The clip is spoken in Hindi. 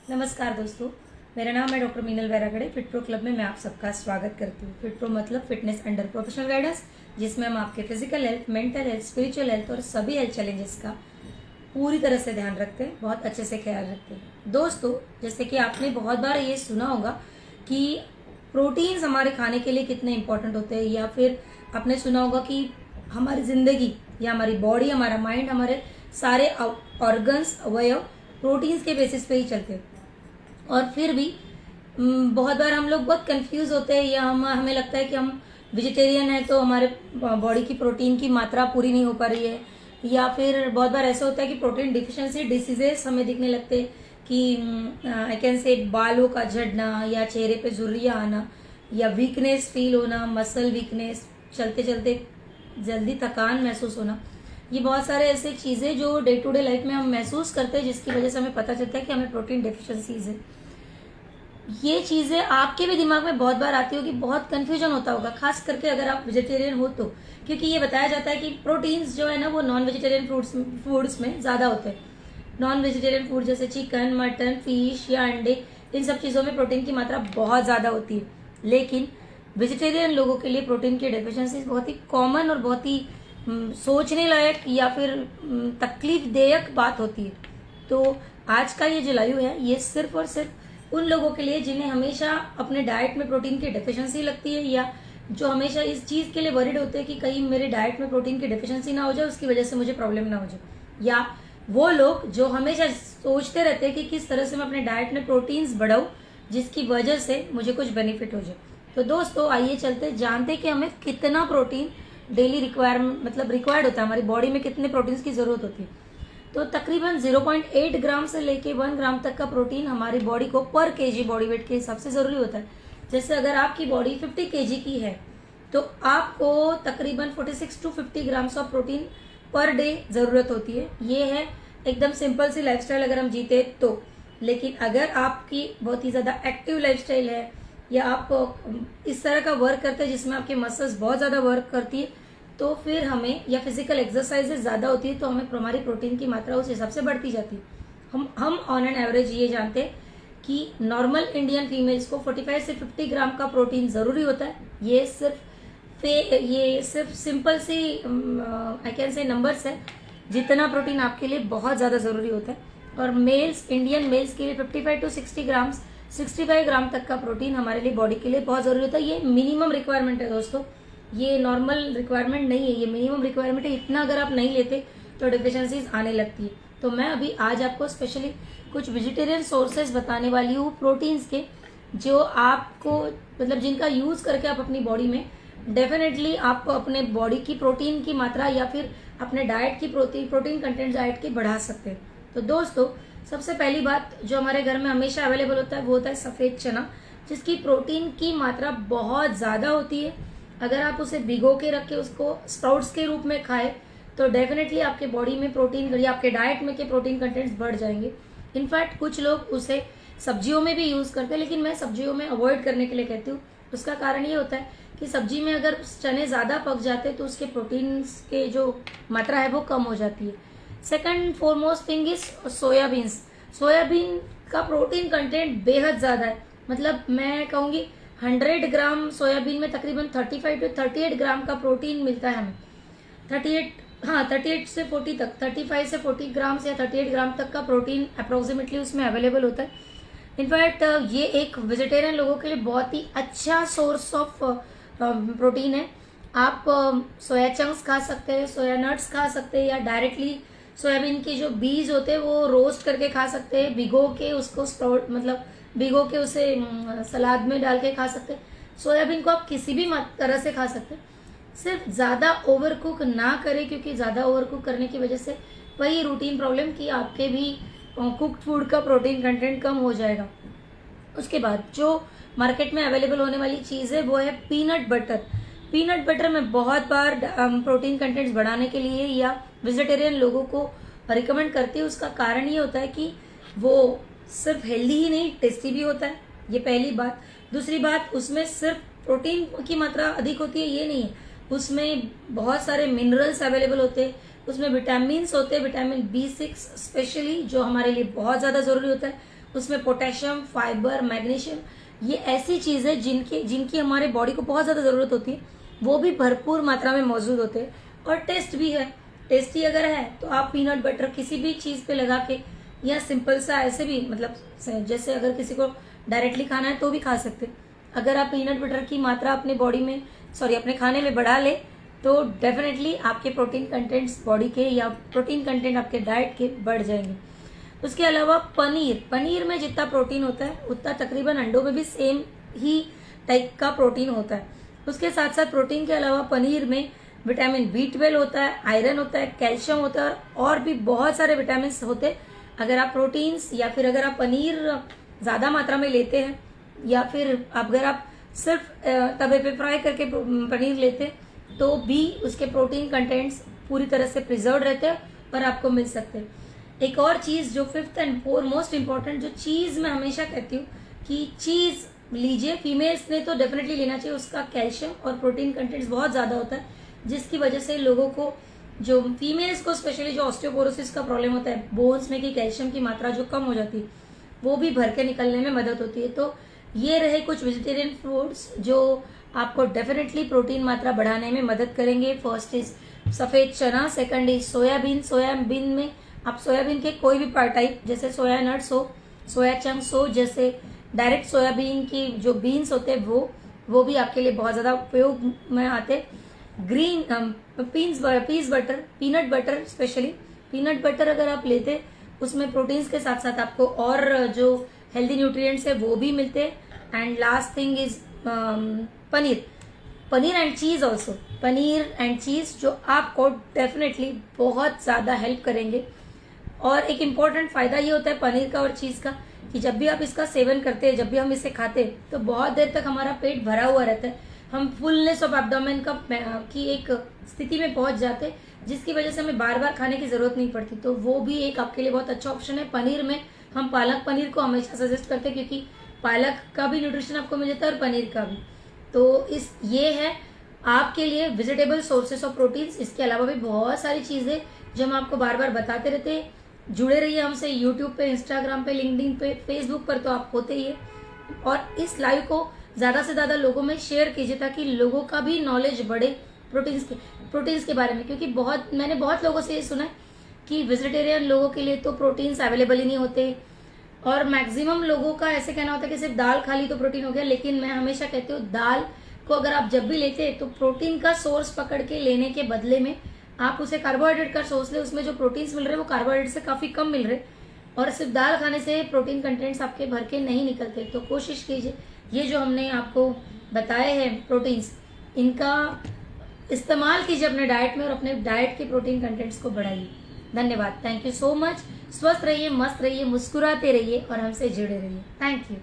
नमस्कार दोस्तों, मेरा नाम है doctor Meenal Vairagade. Fit pro club में मैं आप सबका स्वागत करती हूँ। फिट प्रो मतलब फिटनेस अंडर प्रोफेशनल गाइडेंस, जिसमें हम आपके physical health, mental health, spiritual health और सभी हेल्थ चैलेंजेस का पूरी तरह से ध्यान रखते हैं, बहुत अच्छे से ख्याल रखते हैं। दोस्तों, जैसे कि आपने बहुत बार ये सुना होगा कि प्रोटीन्स हमारे खाने के लिए कितने इंपॉर्टेंट होते हैं, या फिर आपने सुना होगा कि हमारी जिंदगी या हमारी बॉडी, हमारा माइंड, हमारे सारे ऑर्गन्स, अवयव प्रोटीन्स के बेसिस पे ही चलते हैं। और फिर भी बहुत बार हम लोग बहुत कंफ्यूज होते हैं, या हमें लगता है कि हम वेजिटेरियन है तो हमारे बॉडी की प्रोटीन की मात्रा पूरी नहीं हो पा रही है, या फिर बहुत बार ऐसा होता है कि प्रोटीन डिफिशिएंसी डिसीजेस हमें दिखने लगते हैं कि आई कैन से बालों का झड़ना, या चेहरे पे झुर्रियाँ आना, या वीकनेस फील होना, मसल वीकनेस, चलते चलते जल्दी थकान महसूस होना। ये बहुत सारे ऐसे चीज़ें जो डे टू डे लाइफ में हम महसूस करते हैं, जिसकी वजह से हमें पता चलता है कि हमें प्रोटीन डेफिशिएंसीज है। ये चीज़ें आपके भी दिमाग में बहुत बार आती होगी, बहुत कंफ्यूजन होता होगा, खास करके अगर आप वेजिटेरियन हो तो, क्योंकि ये बताया जाता है कि प्रोटीन्स जो है ना वो नॉन वेजिटेरियन फूड्स में ज़्यादा होते हैं। नॉन वेजिटेरियन फूड जैसे चिकन, मटन, फिश या अंडे, इन सब चीज़ों में प्रोटीन की मात्रा बहुत ज़्यादा होती है। लेकिन वेजिटेरियन लोगों के लिए प्रोटीन की डेफिशिएंसी बहुत ही कॉमन और बहुत ही सोचने लायक या फिर तकलीफदेयक बात होती है। तो आज का ये जो लाइव है, ये सिर्फ और सिर्फ उन लोगों के लिए जिन्हें हमेशा अपने डाइट में प्रोटीन की डेफिशिएंसी लगती है, या जो हमेशा इस चीज़ के लिए वरीड होते हैं कि कहीं मेरे डाइट में प्रोटीन की डेफिशिएंसी ना हो जाए, उसकी वजह से मुझे प्रॉब्लम ना हो जाए, या वो लोग जो हमेशा सोचते रहते हैं कि किस तरह से मैं अपने डाइट में प्रोटीन्स बढ़ाऊँ जिसकी वजह से मुझे कुछ बेनिफिट हो जाए। तो दोस्तों, आइए चलते जानते कि हमें कितना प्रोटीन डेली रिक्वायर्ड होता है, हमारी बॉडी में कितने प्रोटीन्स की जरूरत होती है। तो तकरीबन 0.8 ग्राम से लेके 1 ग्राम तक का प्रोटीन हमारी बॉडी को पर केजी बॉडी वेट के हिसाब से जरूरी होता है। जैसे अगर आपकी बॉडी 50 केजी की है तो आपको तकरीबन 46 to 50 grams of protein per day जरूरत होती है। ये है एकदम सिंपल सी लाइफस्टाइल अगर हम जीते तो। लेकिन अगर आपकी बहुत ही ज्यादा एक्टिव लाइफस्टाइल है, या आप इस तरह का वर्क करते हैं जिसमें आपकी मसल्स बहुत ज़्यादा वर्क करती है, तो फिर हमें, या फिजिकल एक्सरसाइजेज ज़्यादा होती है तो हमें हमारी प्रोटीन की मात्रा उस हिसाब से बढ़ती जाती है। हम ऑन एन एवरेज ये जानते हैं कि नॉर्मल इंडियन फीमेल्स को 45 से 50 ग्राम का प्रोटीन ज़रूरी होता है। ये सिर्फ सिंपल सी आई कैन से नंबर्स है, जितना प्रोटीन आपके लिए बहुत ज़्यादा ज़रूरी होता है। और इंडियन मेल्स के लिए 55 टू 65 ग्राम तक का प्रोटीन हमारे लिए, बॉडी के लिए बहुत जरूरी होता है। ये मिनिमम रिक्वायरमेंट है दोस्तों, ये नॉर्मल रिक्वायरमेंट नहीं है, ये मिनिमम रिक्वायरमेंट है। इतना अगर आप नहीं लेते तो डिफिशिएंसीज आने लगती है। तो मैं अभी आज आपको स्पेशली कुछ वेजिटेरियन सोर्सेज बताने वाली हूँ प्रोटीन्स के, जो आपको जिनका यूज करके आप अपनी बॉडी में डेफिनेटली आप अपने बॉडी की प्रोटीन की मात्रा, या फिर अपने डाइट की प्रोटीन कंटेंट डाइट की बढ़ा सकते हैं। तो दोस्तों, सबसे पहली बात जो हमारे घर में हमेशा अवेलेबल होता है वो होता है सफ़ेद चना, जिसकी प्रोटीन की मात्रा बहुत ज़्यादा होती है। अगर आप उसे भिगो के रख के उसको स्प्राउट्स के रूप में खाएं तो डेफिनेटली आपके बॉडी में प्रोटीन, या आपके डाइट में के प्रोटीन कंटेंट्स बढ़ जाएंगे। इनफैक्ट कुछ लोग उसे सब्जियों में भी यूज़ करते हैं, लेकिन मैं सब्जियों में अवॉइड करने के लिए कहती हूँ। उसका कारण ये होता है कि सब्जी में अगर चने ज़्यादा पक जाते हैं तो उसके प्रोटीन्स के जो मात्रा है वो कम हो जाती है। Second foremost thing is soya beans. Soybean का प्रोटीन कंटेंट बेहद ज़्यादा है। मैं कहूँगी 100 ग्राम सोयाबीन में तकरीबन 35 टू 38 ग्राम का प्रोटीन मिलता है हमें। 38 से 40 तक, 35 से 40 ग्राम या 38 ग्राम तक का प्रोटीन अप्रोक्सीमेटली उसमें अवेलेबल होता है। इनफैक्ट ये एक वेजिटेरियन लोगों के लिए बहुत ही अच्छा सोर्स ऑफ प्रोटीन है। आप सोया चंक्स खा सकते हैं, सोया नट्स खा सकते हैं, या डायरेक्टली सोयाबीन के जो बीज होते हैं वो रोस्ट करके खा सकते हैं, भिगो के उसको भिगो के उसे सलाद में डाल के खा सकते हैं। सोयाबीन को आप किसी भी तरह से खा सकते हैं, सिर्फ ज़्यादा ओवर कुक ना करें, क्योंकि ज़्यादा ओवर कुक करने की वजह से वही रूटीन प्रॉब्लम कि आपके भी कुक्ड फूड का प्रोटीन कंटेंट कम हो जाएगा। उसके बाद जो मार्केट में अवेलेबल होने वाली चीज़ है वो है पीनट बटर। पीनट बटर में बहुत बार प्रोटीन कंटेंट्स बढ़ाने के लिए या वेजिटेरियन लोगों को रिकमेंड करती है। उसका कारण ये होता है कि वो सिर्फ हेल्दी ही नहीं, टेस्टी भी होता है, ये पहली बात। दूसरी बात, उसमें सिर्फ प्रोटीन की मात्रा अधिक होती है ये नहीं है, उसमें बहुत सारे मिनरल्स अवेलेबल होते हैं, उसमें विटामिन होते हैं, विटामिन B6 स्पेशली जो हमारे लिए बहुत ज़्यादा ज़रूरी होता है, उसमें पोटेशियम, फाइबर, मैग्नीशियम, ये ऐसी चीज़ है जिनकी हमारे बॉडी को बहुत ज़्यादा ज़रूरत होती है, वो भी भरपूर मात्रा में मौजूद होते हैं। और टेस्ट भी है, टेस्टी अगर है तो आप पीनट बटर किसी भी चीज़ पे लगा के या सिंपल सा ऐसे भी, मतलब जैसे अगर किसी को डायरेक्टली खाना है तो भी खा सकते। अगर आप पीनट बटर की मात्रा अपने बॉडी में, अपने खाने में बढ़ा ले तो डेफिनेटली आपके प्रोटीन कंटेंट्स बॉडी के या प्रोटीन कंटेंट आपके डाइट के बढ़ जाएंगे। उसके अलावा पनीर में जितना प्रोटीन होता है उतना तकरीबन अंडों में भी सेम ही टाइप का प्रोटीन होता है। उसके साथ साथ प्रोटीन के अलावा पनीर में विटामिन B12 होता है, आयरन होता है, कैल्शियम होता है और भी बहुत सारे विटामिन होते हैं। अगर आप प्रोटीन्स या फिर अगर आप पनीर ज़्यादा मात्रा में लेते हैं या फिर अगर आप सिर्फ तवे पे फ्राई करके पनीर लेते हैं तो भी उसके प्रोटीन कंटेंट्स पूरी तरह से प्रिजर्व रहते हैं और आपको मिल सकते हैं। एक और चीज़ जो फिफ्थ एंड मोस्ट इम्पॉर्टेंट, जो चीज़ मैं हमेशा कहती हूँ कि चीज़ लीजिए, फीमेल्स ने तो डेफिनेटली लेना चाहिए, उसका कैल्शियम और प्रोटीन कंटेंट्स बहुत ज़्यादा होता है, जिसकी वजह से लोगों को, जो फीमेल्स को स्पेशली जो ऑस्टियोपोरोसिस का प्रॉब्लम होता है, बोन्स में की कैल्शियम की मात्रा जो कम हो जाती है, वो भी भर के निकलने में मदद होती है। तो ये रहे कुछ वेजिटेरियन फूड्स जो आपको डेफिनेटली प्रोटीन मात्रा बढ़ाने में मदद करेंगे। फर्स्ट इज सफ़ेद चना, सेकंड इज सोयाबीन। सोयाबीन में आप सोयाबीन के कोई भी टाइप, जैसे सोया नट्स हो, सोया चंक्स हो, जैसे डायरेक्ट सोयाबीन की जो बीन्स होते हैं वो भी आपके लिए बहुत ज़्यादा उपयोग में आते। Green peas butter, peanut butter, specially peanut butter अगर आप लेते उसमें प्रोटीन्स के साथ साथ आपको और जो हेल्दी न्यूट्रिएंट्स है वो भी मिलते हैं। And last thing is paneer and cheese also, paneer and cheese जो आपको डेफिनेटली बहुत ज़्यादा हेल्प करेंगे। और एक इम्पॉर्टेंट फायदा ये होता है पनीर का और चीज़ का कि जब भी आप इसका सेवन करते हैं, जब भी हम इसे खाते हैं तो बहुत देर तक हमारा पेट भरा हुआ रहता है, हम फुलनेस ऑफ एब्डोमेन की एक स्थिति में पहुंच जाते हैं, जिसकी वजह से हमें बार बार खाने की जरूरत नहीं पड़ती। तो वो भी एक आपके लिए बहुत अच्छा ऑप्शन है। पनीर में हम पालक पनीर को हमेशा सजेस्ट करते हैं क्योंकि पालक का भी न्यूट्रिशन आपको मिल जाता है और पनीर का भी। तो ये है आपके लिए वेजिटेबल सोर्सेस ऑफ प्रोटीन्स। इसके अलावा भी बहुत सारी चीज़ें जो हम आपको बार बार बताते रहते हैं। जुड़े रहिए हमसे यूट्यूब पे, इंस्टाग्राम पे, लिंक्डइन पे, फेसबुक पर तो आप होते ही है। और इस लाइव को ज़्यादा से ज़्यादा लोगों में शेयर कीजिए ताकि लोगों का भी नॉलेज बढ़े प्रोटीन्स के बारे में। क्योंकि मैंने बहुत लोगों से ये सुना है कि वेजिटेरियन लोगों के लिए तो प्रोटीन्स अवेलेबल ही नहीं होते और मैक्सिमम लोगों का ऐसे कहना होता है कि सिर्फ दाल खा ली तो प्रोटीन हो गया। लेकिन मैं हमेशा कहती हूँ दाल को अगर आप जब भी लेते हैं तो प्रोटीन का सोर्स पकड़ के लेने के बदले में आप उसे कार्बोहाइड्रेट का सोर्स ले, उसमें जो प्रोटीन्स मिल रहे हैं वो कार्बोहाइड्रेट से काफ़ी कम मिल रहे और सिर्फ दाल खाने से प्रोटीन कंटेंट्स आपके भर के नहीं निकलते। तो कोशिश कीजिए ये जो हमने आपको बताए हैं प्रोटीन्स, इनका इस्तेमाल कीजिए अपने डाइट में और अपने डाइट के प्रोटीन कंटेंट्स को बढ़ाइए। धन्यवाद, थैंक यू सो मच। स्वस्थ रहिए, मस्त रहिए, मुस्कुराते रहिए और हमसे जुड़े रहिए। Thank you.